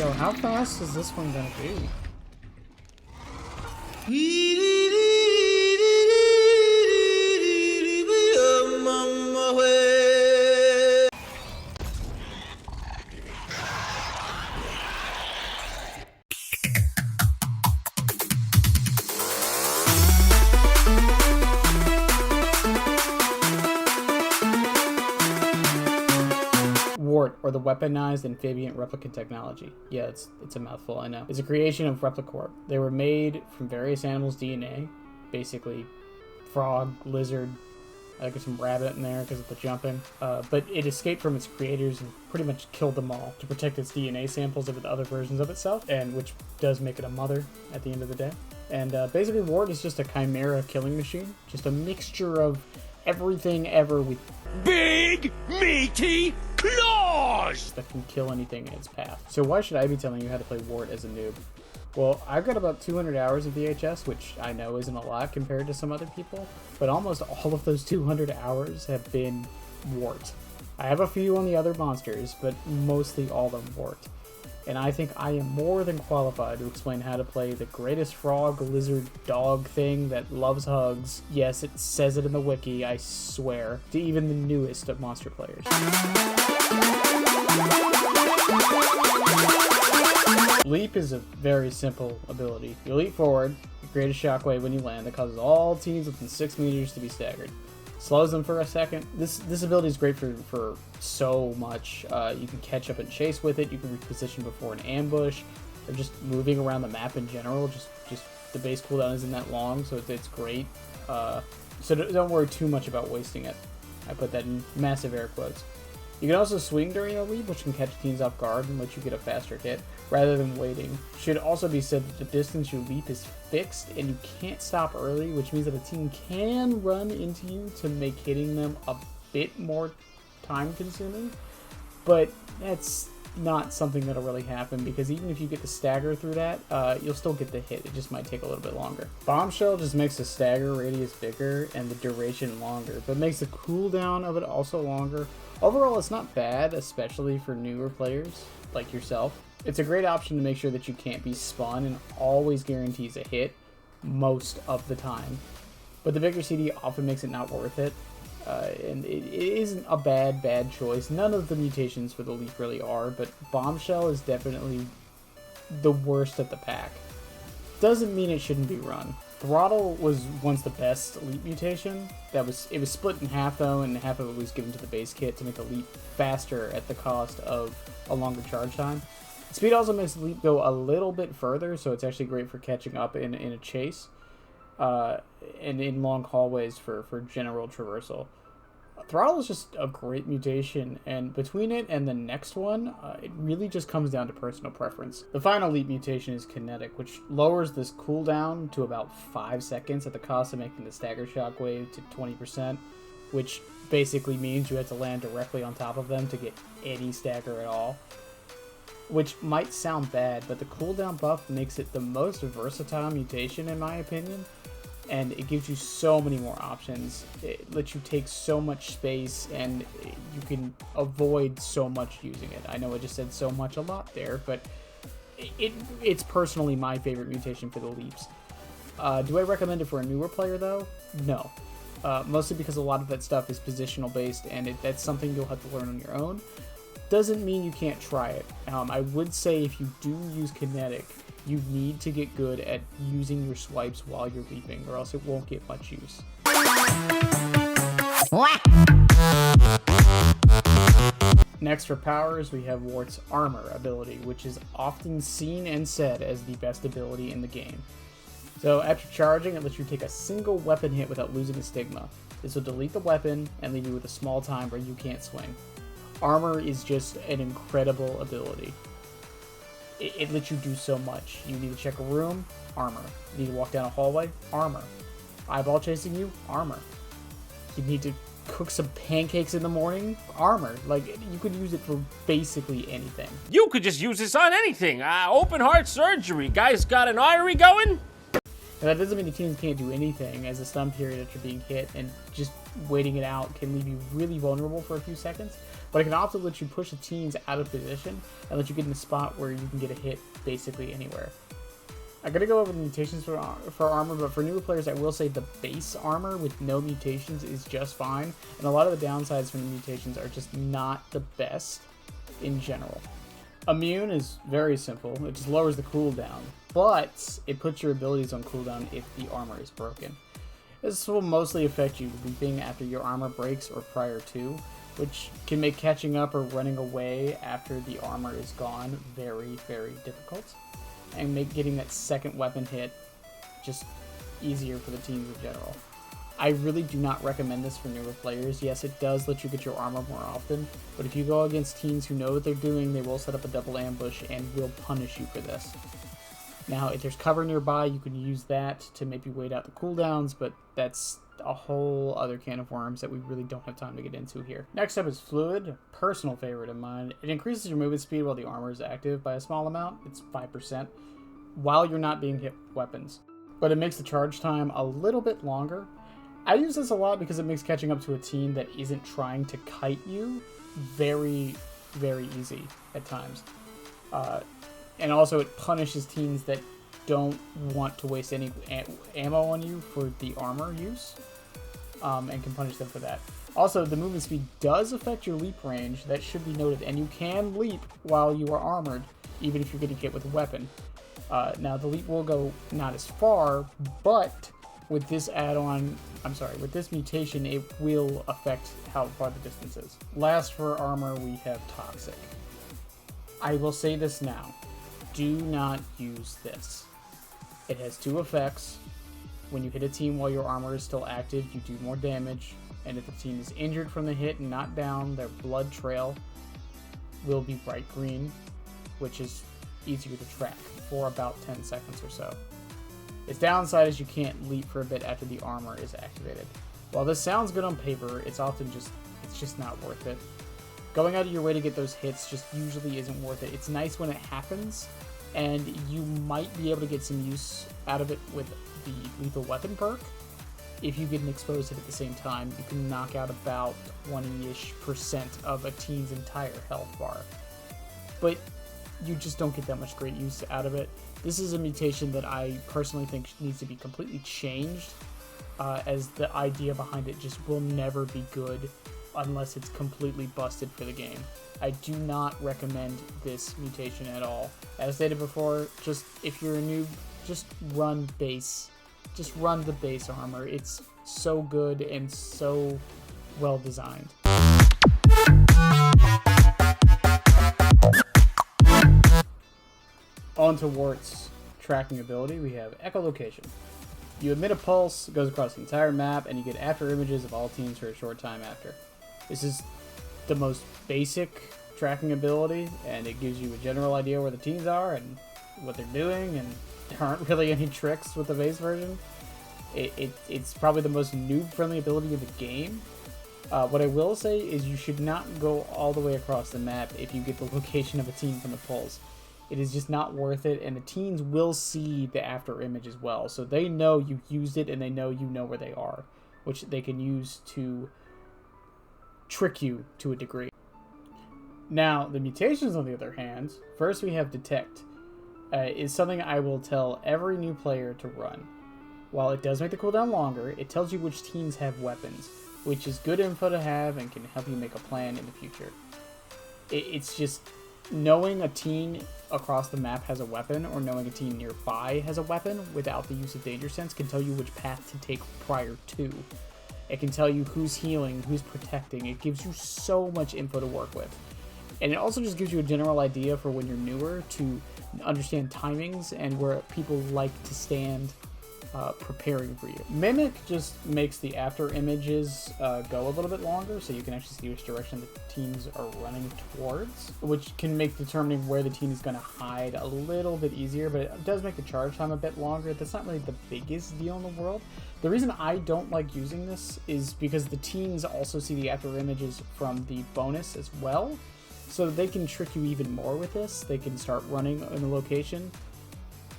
Yo, how fast is this one gonna be? W.A.R.T, or the Weaponized Amphibian Replicant Technology. Yeah, it's a mouthful, I know. It's a creation of Replicorp. They were made from various animals' DNA, basically frog, lizard, I think there's some rabbit in there because of the jumping. But it escaped from its creators and pretty much killed them all to protect its DNA samples of the other versions of itself, and which does make it a mother at the end of the day. And basically W.A.R.T is just a chimera killing machine, just a mixture of everything ever with big, meaty claws that can kill anything in its path. So why should I be telling you how to play W.A.R.T as a noob? Well, I've got about 200 hours of VHS, which I know isn't a lot compared to some other people, but almost all of those 200 hours have been W.A.R.T. I have a few on the other monsters, but mostly all of them W.A.R.T. And I think I am more than qualified to explain how to play the greatest frog, lizard, dog thing that loves hugs. Yes, it says it in the wiki, I swear, to even the newest of monster players. Leap is a very simple ability. You leap forward, you create a shockwave when you land that causes all teams within 6 meters to be staggered. Slows them for a second. This ability is great for so much. You can catch up and chase with it. You can reposition before an ambush, or just moving around the map in general. Just the base cooldown isn't that long, so it's great. So don't worry too much about wasting it. I put that in massive air quotes. You can also swing during a leap, which can catch teams off guard and let you get a faster hit, rather than waiting. Should also be said that the distance you leap is fixed, and you can't stop early, which means that a team can run into you to make hitting them a bit more time-consuming, but that's not something that'll really happen, because even if you get the stagger through that, you'll still get the hit. It just might take a little bit longer. Bombshell just makes the stagger radius bigger and the duration longer, but makes the cooldown of it also longer. Overall, it's not bad, especially for newer players like yourself. It's a great option to make sure that you can't be spun and always guarantees a hit most of the time. But the bigger CD often makes it not worth it, and it isn't a bad choice. None of the mutations for the leap really are, but Bombshell is definitely the worst at the pack. Doesn't mean it shouldn't be run. Throttle was once the best leap mutation. It was split in half though, and half of it was given to the base kit to make the leap faster at the cost of a longer charge time. Speed also makes the leap go a little bit further, so it's actually great for catching up in a chase, and in long hallways for general traversal. Throttle is just a great mutation, and between it and the next one, it really just comes down to personal preference. The final leap mutation is Kinetic, which lowers this cooldown to about 5 seconds at the cost of making the stagger shockwave to 20%, which basically means you have to land directly on top of them to get any stagger at all. Which might sound bad, but the cooldown buff makes it the most versatile mutation in my opinion. And it gives you so many more options. It lets you take so much space, and you can avoid so much using it. I know I just said so much a lot there, but it's personally my favorite mutation for the leaps. Do I recommend it for a newer player though? No. Mostly because a lot of that stuff is positional based, and that's something you'll have to learn on your own. Doesn't mean you can't try it. I would say if you do use Kinetic, you need to get good at using your swipes while you're leaping, or else it won't get much use. Next for powers, we have W.A.R.T's Armor ability, which is often seen and said as the best ability in the game. So after charging, it lets you take a single weapon hit without losing a stigma. This will delete the weapon and leave you with a small time where you can't swing. Armor is just an incredible ability. It lets you do so much. You need to check a room, armor. You need to walk down a hallway, armor. Eyeball chasing you, armor. You need to cook some pancakes in the morning, armor. Like, you could use it for basically anything. You could just use this on anything. Open heart surgery. Guy's got an artery going. And that doesn't mean the teams can't do anything as a stun period after being hit, and just waiting it out can leave you really vulnerable for a few seconds, but it can also let you push the teams out of position and let you get in a spot where you can get a hit basically anywhere. I'm going to go over the mutations for armor, but for newer players, I will say the base armor with no mutations is just fine, and a lot of the downsides from the mutations are just not the best in general. Immune is very simple. It just lowers the cooldown, but it puts your abilities on cooldown if the armor is broken. This will mostly affect you leaping after your armor breaks or prior to, which can make catching up or running away after the armor is gone very, very difficult, and make getting that second weapon hit just easier for the teams in general. I really do not recommend this for newer players. Yes, it does let you get your armor more often, but if you go against teams who know what they're doing, they will set up a double ambush and will punish you for this. Now, if there's cover nearby, you can use that to maybe wait out the cooldowns, but that's a whole other can of worms that we really don't have time to get into here. Next up is Fluid, a personal favorite of mine. It increases your movement speed while the armor is active by a small amount. It's 5%, while you're not being hit with weapons. But it makes the charge time a little bit longer. I use this a lot because it makes catching up to a team that isn't trying to kite you very, very easy at times. And also it punishes teams that don't want to waste any ammo on you for the armor use, and can punish them for that. Also, the movement speed does affect your leap range. That should be noted, and you can leap while you are armored, even if you're getting hit with a weapon. Now, the leap will go not as far, but with this with this mutation, it will affect how far the distance is. Last for armor, we have Toxic. I will say this now. Do not use this. It has two effects. When you hit a team while your armor is still active, you do more damage, and if the team is injured from the hit and not down, their blood trail will be bright green, which is easier to track for about 10 seconds or so. Its downside is you can't leap for a bit after the armor is activated. While this sounds good on paper, it's just not worth it. Going out of your way to get those hits just usually isn't worth it. It's nice when it happens, and you might be able to get some use out of it with the lethal weapon perk. If you get an exposed hit at the same time, you can knock out about 20-ish% of a team's entire health bar. But you just don't get that much great use out of it. This is a mutation that I personally think needs to be completely changed, as the idea behind it just will never be good unless it's completely busted for the game. I do not recommend this mutation at all. As stated before, just if you're a noob, just run base. Just run the base armor. It's so good and so well designed. On to W.A.R.T's tracking ability, we have echolocation. You emit a pulse, it goes across the entire map, and you get after images of all teams for a short time after. This is the most basic tracking ability, and it gives you a general idea where the teams are and what they're doing, and there aren't really any tricks with the base version. It's probably the most noob-friendly ability in the game. What I will say is you should not go all the way across the map if you get the location of a team from the pulse. It is just not worth it, and the teams will see the after image as well, so they know you used it and they know you know where they are, which they can use to trick you to a degree. Now, the mutations, on the other hand, first we have Detect. Is something I will tell every new player to run. While it does make the cooldown longer, it tells you which teams have weapons, which is good info to have and can help you make a plan in the future. It's just knowing a team across the map has a weapon, or knowing a team nearby has a weapon without the use of danger sense can tell you which path to take prior to. It can tell you who's healing, who's protecting. It gives you so much info to work with. And it also just gives you a general idea for when you're newer to understand timings and where people like to stand preparing for you. Mimic just makes the after images go a little bit longer, so you can actually see which direction the teams are running towards, which can make determining where the team is going to hide a little bit easier, but it does make the charge time a bit longer. That's not really the biggest deal in the world. The reason I don't like using this is because the teams also see the after images from the bonus as well, so they can trick you even more with this. They can start running in a location,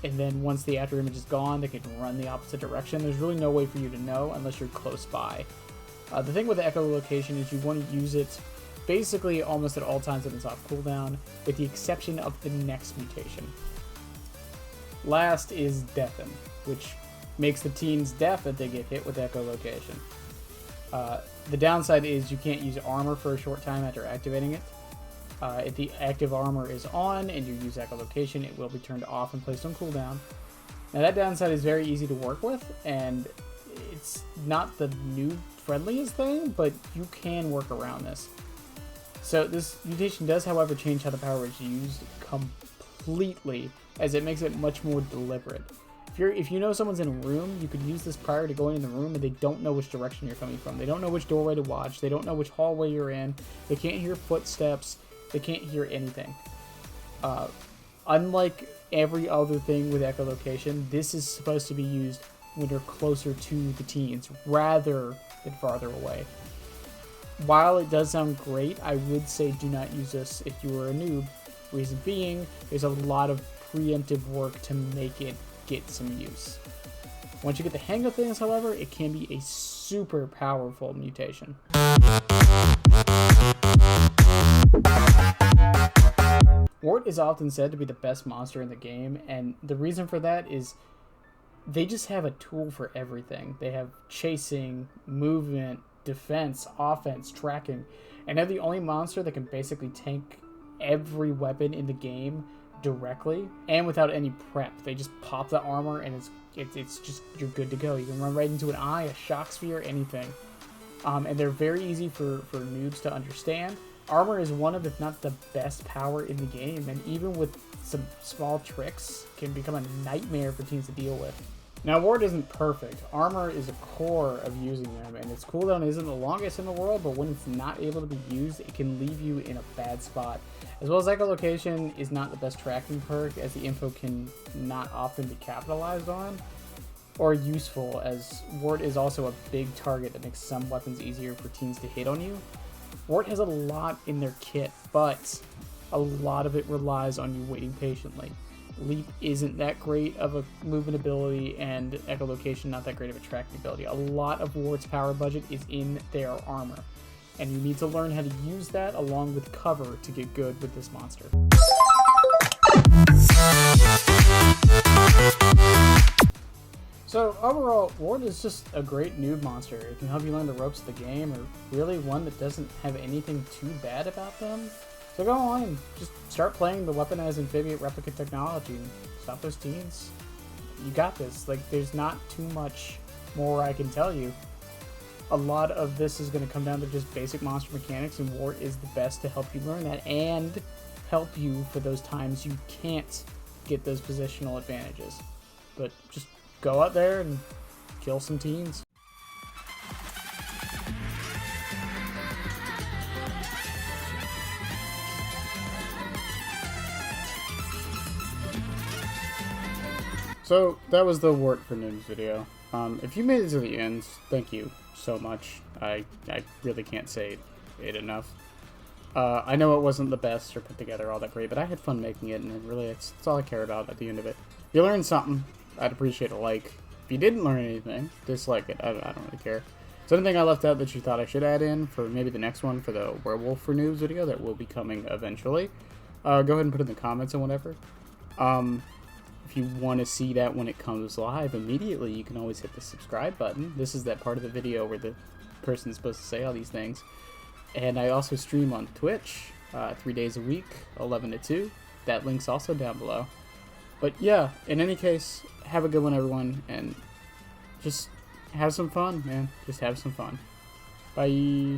and then once the after image is gone, they can run the opposite direction. There's really no way for you to know unless you're close by. The thing with the echolocation is you want to use it basically almost at all times when it's off cooldown, with the exception of the next mutation. Last is Deafen, which makes the teens deaf if they get hit with echolocation. The downside is you can't use armor for a short time after activating it. If the active armor is on and you use echolocation, it will be turned off and placed on cooldown. Now that downside is very easy to work with, and it's not the new friendliest thing, but you can work around this. So this mutation does, however, change how the power is used completely, as it makes it much more deliberate. If you know someone's in a room, you could use this prior to going in the room and they don't know which direction you're coming from. They don't know which doorway to watch. They don't know which hallway you're in. They can't hear footsteps. They can't hear anything. Unlike every other thing with echolocation, this is supposed to be used when you're closer to the teens rather than farther away. While it does sound great, I would say do not use this if you are a noob. Reason being, there's a lot of preemptive work to make it get some use. Once you get the hang of things, however, it can be a super powerful mutation. W.A.R.T is often said to be the best monster in the game, and the reason for that is they just have a tool for everything. They have chasing, movement, defense, offense, tracking, and they're the only monster that can basically tank every weapon in the game directly and without any prep. They just pop the armor and it's just, you're good to go. You can run right into an eye, a shock sphere, anything. And they're very easy for noobs to understand. Armor is one of, if not the best power in the game, and even with some small tricks, can become a nightmare for teams to deal with. Now, W.A.R.T isn't perfect. Armor is a core of using them, and its cooldown isn't the longest in the world, but when it's not able to be used, it can leave you in a bad spot. As well as echolocation is not the best tracking perk, as the info can not often be capitalized on or useful, as W.A.R.T is also a big target that makes some weapons easier for teams to hit on you. W.A.R.T has a lot in their kit, but a lot of it relies on you waiting patiently. Leap isn't that great of a movement ability, and echolocation not that great of a tracking ability. A lot of W.A.R.T's power budget is in their armor, and you need to learn how to use that along with cover to get good with this monster. So overall, W.A.R.T is just a great noob monster. It can help you learn the ropes of the game, or really one that doesn't have anything too bad about them. So go on and just start playing the weaponized amphibious replica technology and stop those teens. You got this. Like, there's not too much more I can tell you. A lot of this is going to come down to just basic monster mechanics, and W.A.R.T is the best to help you learn that and help you for those times you can't get those positional advantages. But just go out there and kill some teens. So that was the W.A.R.T for Noobs video. If you made it to the end, thank you so much. I really can't say it enough. I know it wasn't the best or put together all that great, but I had fun making it, and it's all I care about at the end of it. If you learned something, I'd appreciate a like. If you didn't learn anything, dislike it. I don't really care. Is there anything I left out that you thought I should add in for maybe the next one for the Werewolf for Noobs video that will be coming eventually? Go ahead and put it in the comments and whatever. If you want to see that when it comes live immediately, you can always hit the subscribe button. This is that part of the video where the person's supposed to say all these things. And I also stream on Twitch 3 days a week, 11 to 2. That link's also down below. But yeah, in any case, have a good one, everyone, and just have some fun, man. Just have some fun. Bye.